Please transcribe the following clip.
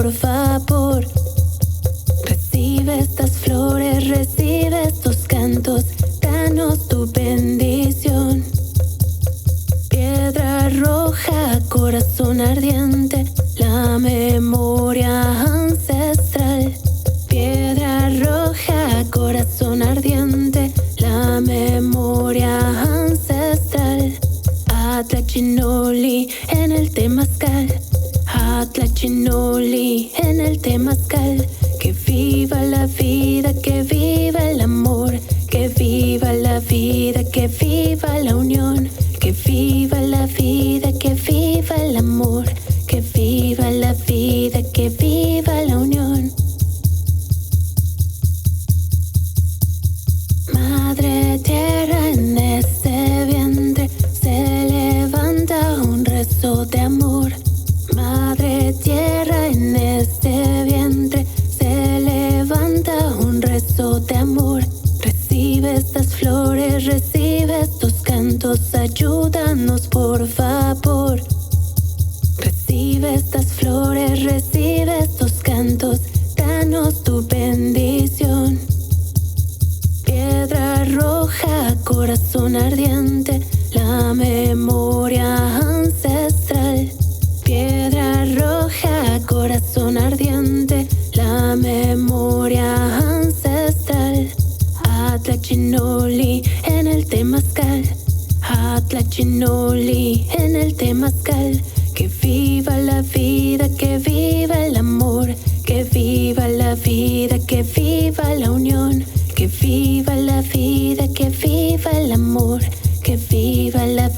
por favor. Recibe estas flores, recibe estos cantos, danos tu bendición. Piedra roja, corazón ardiente, la memoria ancestral. Piedra roja, corazón ardiente, la memoria ancestral. Atlachinoli en el temazcal, Atlachinoli en el temazcal. Que viva la vida, que viva el amor, que viva la vida, que viva la unión, que viva la vida, que viva el amor, que viva la vida, que viva la unión. Madre tierra, en este vientre se levanta un rezo de amor. Madre tierra, en este vientre se levanta un rezo de amor. Recibe estas flores, recibe estos cantos, ayúdanos por favor. Recibe estas flores, recibe estos cantos, danos tu bendición. Piedra roja, corazón ardiente, la memoria ancestral. Piedra roja, corazón ardiente, la memoria ancestral. Atlachinoli en el temazcal, Atlachinoli en el temazcal. Que viva la vida, que viva el amor, que viva la vida, que viva la unión, que viva la vida, que viva el amor, que viva la